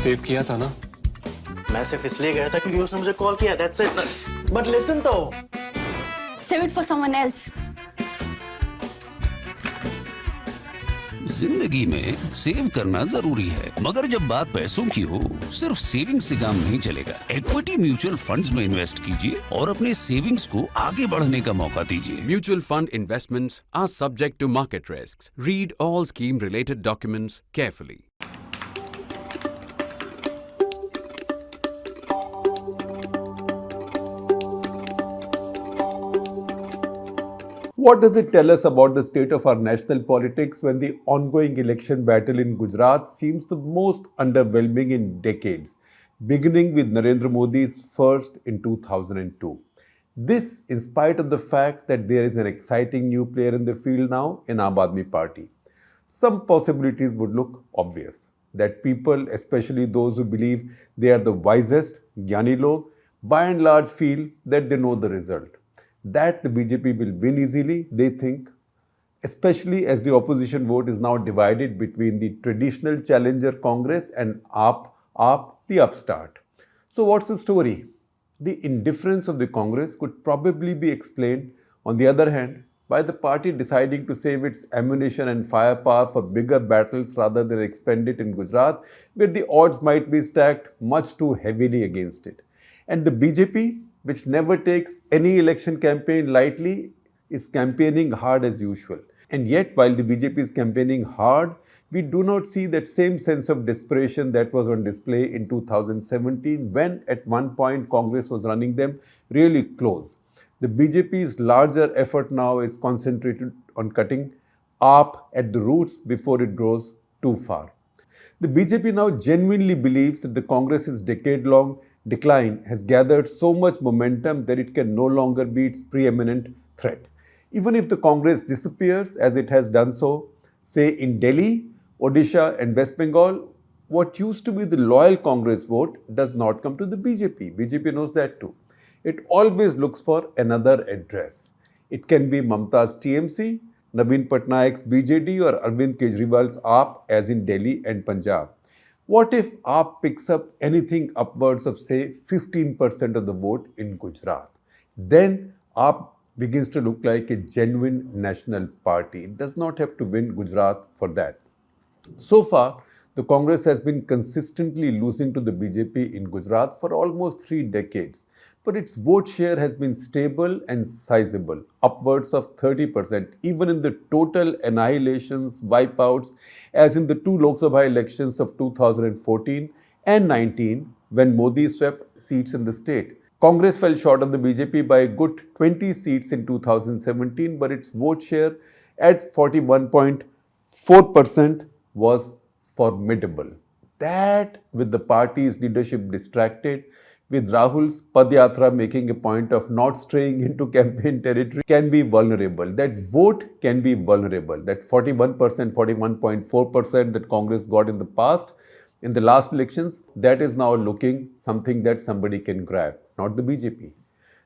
Save किया था ना? मैं सिर्फ इसलिए गया था क्योंकि उसने मुझे कॉल किया, that's it. But listen तो. Save it for someone else. जिंदगी में सेव करना जरूरी है, मगर जब बात पैसों की हो सिर्फ सेविंग से काम नहीं चलेगा। इक्विटी म्यूचुअल फंड्स में इन्वेस्ट कीजिए और अपने सेविंग्स को आगे बढ़ने का मौका दीजिए। Mutual fund investments are subject to market risks. Read all scheme related documents carefully. What does it tell us about the state of our national politics when the ongoing election battle in Gujarat seems the most underwhelming in decades, beginning with Modi's first in 2002? This in spite of the fact that there is an exciting new player in the field now in Aam Aadmi Party. Some possibilities would look obvious, that people, especially those who believe they are the wisest, Gyani log, by and large feel that they know the result. That the BJP will win easily, they think, especially as the opposition vote is now divided between the traditional challenger Congress and AAP, the upstart. So what's the story? The indifference of the Congress could probably be explained, on the other hand, by the party deciding to save its ammunition and firepower for bigger battles rather than expend it in Gujarat, where the odds might be stacked much too heavily against it. And the BJP, which never takes any election campaign lightly, is campaigning hard as usual. And yet, while the BJP is campaigning hard, we do not see that same sense of desperation that was on display in 2017 when at one point Congress was running them really close. The BJP's larger effort now is concentrated on cutting AAP at the roots before it grows too far. The BJP now genuinely believes that the Congress's decade-long decline has gathered so much momentum that it can no longer be its preeminent threat. Even if the Congress disappears, as it has done so, say in Delhi, Odisha and West Bengal, what used to be the loyal Congress vote does not come to the BJP. BJP knows that too. It always looks for another address. It can be Mamta's TMC, Naveen Patnaik's BJD or Arvind Kejriwal's AAP as in Delhi and Punjab. What if AAP picks up anything upwards of say 15% of the vote in Gujarat? Then AAP begins to look like a genuine national party. It does not have to win Gujarat for that. So far, the Congress has been consistently losing to the BJP in Gujarat for almost 3 decades. But its vote share has been stable and sizable, upwards of 30%, even in the total annihilations, wipeouts, as in the 2 Lok Sabha elections of 2014 and 19, when Modi swept seats in the state. Congress fell short of the BJP by a good 20 seats in 2017, but its vote share at 41.4% was formidable. That, with the party's leadership distracted, with Rahul's Padyatra making a point of not straying into campaign territory, can be vulnerable. That vote can be vulnerable. That 41%, 41.4% that Congress got in the past, in the last elections, that is now looking something that somebody can grab, not the BJP.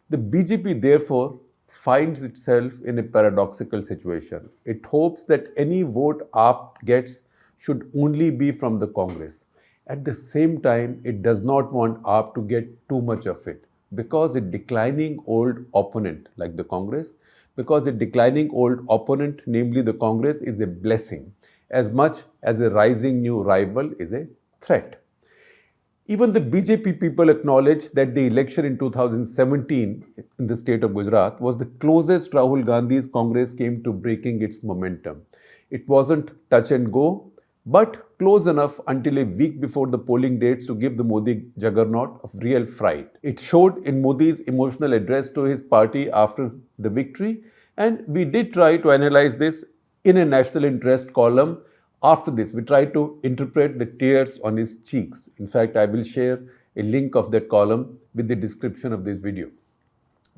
The BJP, therefore, finds itself in a paradoxical situation. It hopes that any vote AAP gets should only be from the Congress. At the same time, it does not want AAP to get too much of it because a declining old opponent like the Congress, namely the Congress, is a blessing as much as a rising new rival is a threat. Even the BJP people acknowledge that the election in 2017 in the state of Gujarat was the closest Rahul Gandhi's Congress came to breaking its momentum. It wasn't touch and go, but close enough until a week before the polling dates to give the Modi juggernaut of real fright. It showed in Modi's emotional address to his party after the victory, and we did try to analyze this in a national interest column. After this, we tried to interpret the tears on his cheeks. In fact, I will share a link of that column with the description of this video.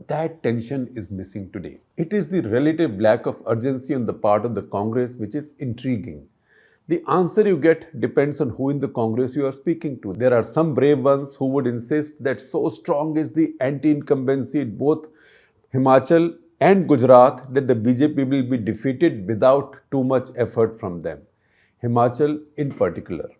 That tension is missing today. It is the relative lack of urgency on the part of the Congress which is intriguing. The answer you get depends on who in the Congress you are speaking to. There are some brave ones who would insist that so strong is the anti-incumbency in both Himachal and Gujarat that the BJP will be defeated without too much effort from them. Himachal in particular.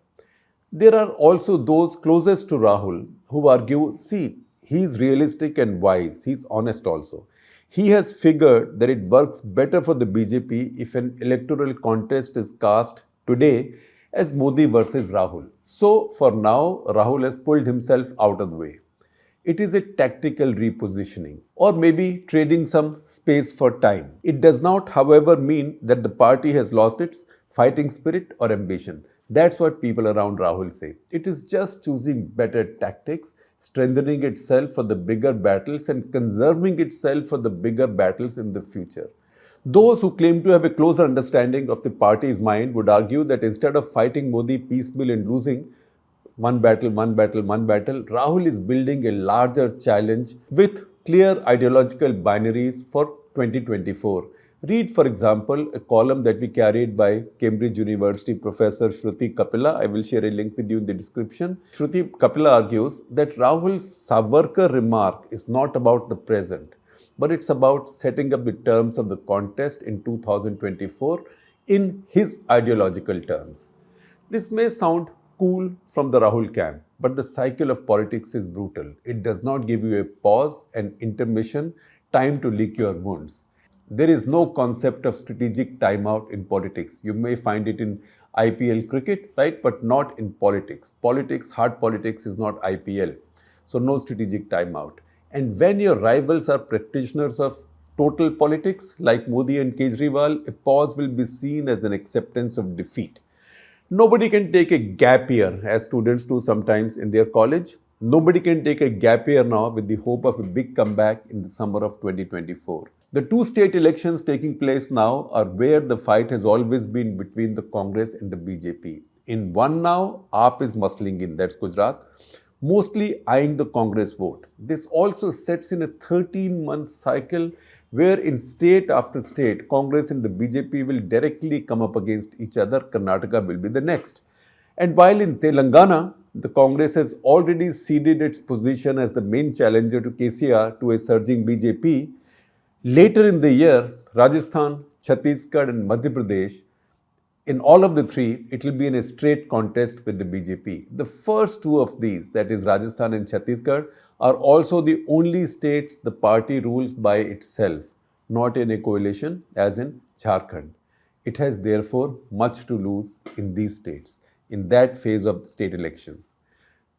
There are also those closest to Rahul who argue, see, he's realistic and wise, he's honest also. He has figured that it works better for the BJP if an electoral contest is cast today as Modi versus Rahul. So, for now, Rahul has pulled himself out of the way. It is a tactical repositioning or maybe trading some space for time. It does not, however, mean that the party has lost its fighting spirit or ambition. That's what people around Rahul say. It is just choosing better tactics, strengthening itself for the bigger battles and conserving itself for the bigger battles in the future. Those who claim to have a closer understanding of the party's mind would argue that instead of fighting Modi piecemeal and losing, one battle, Rahul is building a larger challenge with clear ideological binaries for 2024. Read, for example, a column that we carried by Cambridge University Professor Shruti Kapila. I will share a link with you in the description. Shruti Kapila argues that Rahul's Savarkar remark is not about the present, but it's about setting up the terms of the contest in 2024 in his ideological terms. This may sound cool from the Rahul camp, but the cycle of politics is brutal. It does not give you a pause, an intermission, time to lick your wounds. There is no concept of strategic timeout in politics. You may find it in IPL cricket, right? But not in politics. Hard politics is not IPL. So no strategic timeout. And when your rivals are practitioners of total politics, like Modi and Kejriwal, a pause will be seen as an acceptance of defeat. Nobody can take a gap year, as students do sometimes in their college. Nobody can take a gap year now with the hope of a big comeback in the summer of 2024. The two state elections taking place now are where the fight has always been between the Congress and the BJP. In one now, AAP is muscling in, that's Gujarat, mostly eyeing the Congress vote. This also sets in a 13-month cycle where in state after state, Congress and the BJP will directly come up against each other. Karnataka will be the next. And while in Telangana, the Congress has already ceded its position as the main challenger to KCR to a surging BJP, later in the year, Rajasthan, Chhattisgarh and Madhya Pradesh, in all of the three, it will be in a straight contest with the BJP. The first two of these, that is Rajasthan and Chhattisgarh, are also the only states the party rules by itself, not in a coalition as in Jharkhand. It has therefore much to lose in these states, in that phase of state elections.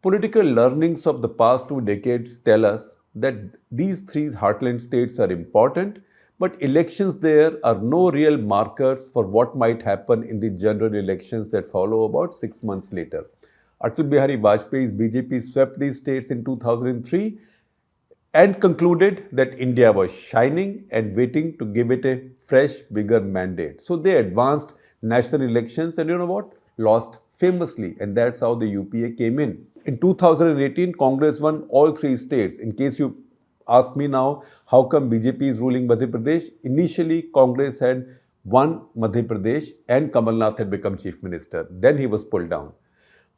Political learnings of the past 2 decades tell us that these three heartland states are important, but elections there are no real markers for what might happen in the general elections that follow about 6 months later. Atal Bihari Vajpayee's BJP swept these states in 2003 and concluded that India was shining and waiting to give it a fresh, bigger mandate. So they advanced national elections and you know what? Lost famously, and that's how the UPA came in. In 2018, Congress won all 3 states. In case you ask me now, how come BJP is ruling Madhya Pradesh? Initially, Congress had won Madhya Pradesh and Kamal Nath had become chief minister. Then he was pulled down.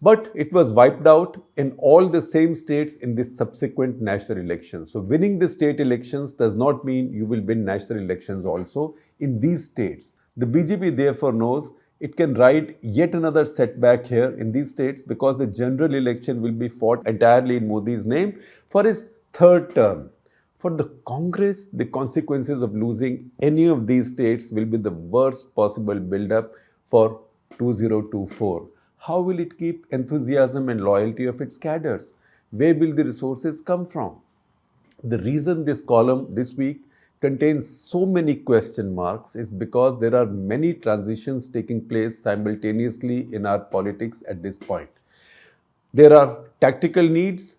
But it was wiped out in all the same states in the subsequent national elections. So winning the state elections does not mean you will win national elections also in these states. The BJP therefore knows it can ride yet another setback here in these states because the general election will be fought entirely in Modi's name for his 3rd term. For the Congress, the consequences of losing any of these states will be the worst possible build-up for 2024. How will it keep enthusiasm and loyalty of its cadres? Where will the resources come from? The reason this column this week contains so many question marks is because there are many transitions taking place simultaneously in our politics at this point. There are tactical needs,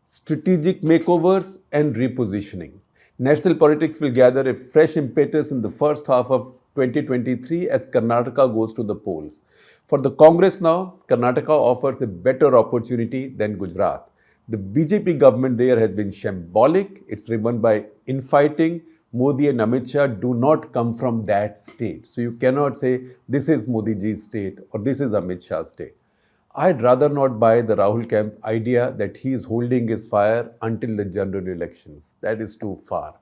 strategic makeovers and repositioning. National politics will gather a fresh impetus in the first half of 2023 as Karnataka goes to the polls. For the Congress now, Karnataka offers a better opportunity than Gujarat. The BJP government there has been shambolic. It's driven by infighting. Modi and Amit Shah do not come from that state. So you cannot say this is Modi ji's state or this is Amit Shah's state. I'd rather not buy the Rahul camp idea that he is holding his fire until the general elections. That is too far.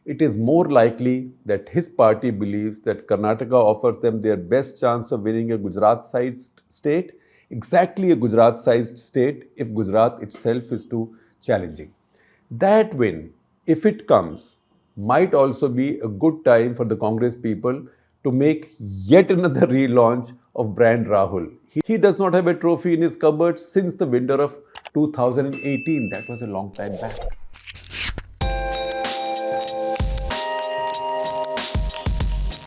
It is more likely that his party believes that Karnataka offers them their best chance of winning a Gujarat-sized state exactly a Gujarat-sized state if Gujarat itself is too challenging. That win, if it comes, might also be a good time for the Congress people to make yet another relaunch of brand Rahul. He does not have a trophy in his cupboard since the winter of 2018. That was a long time back.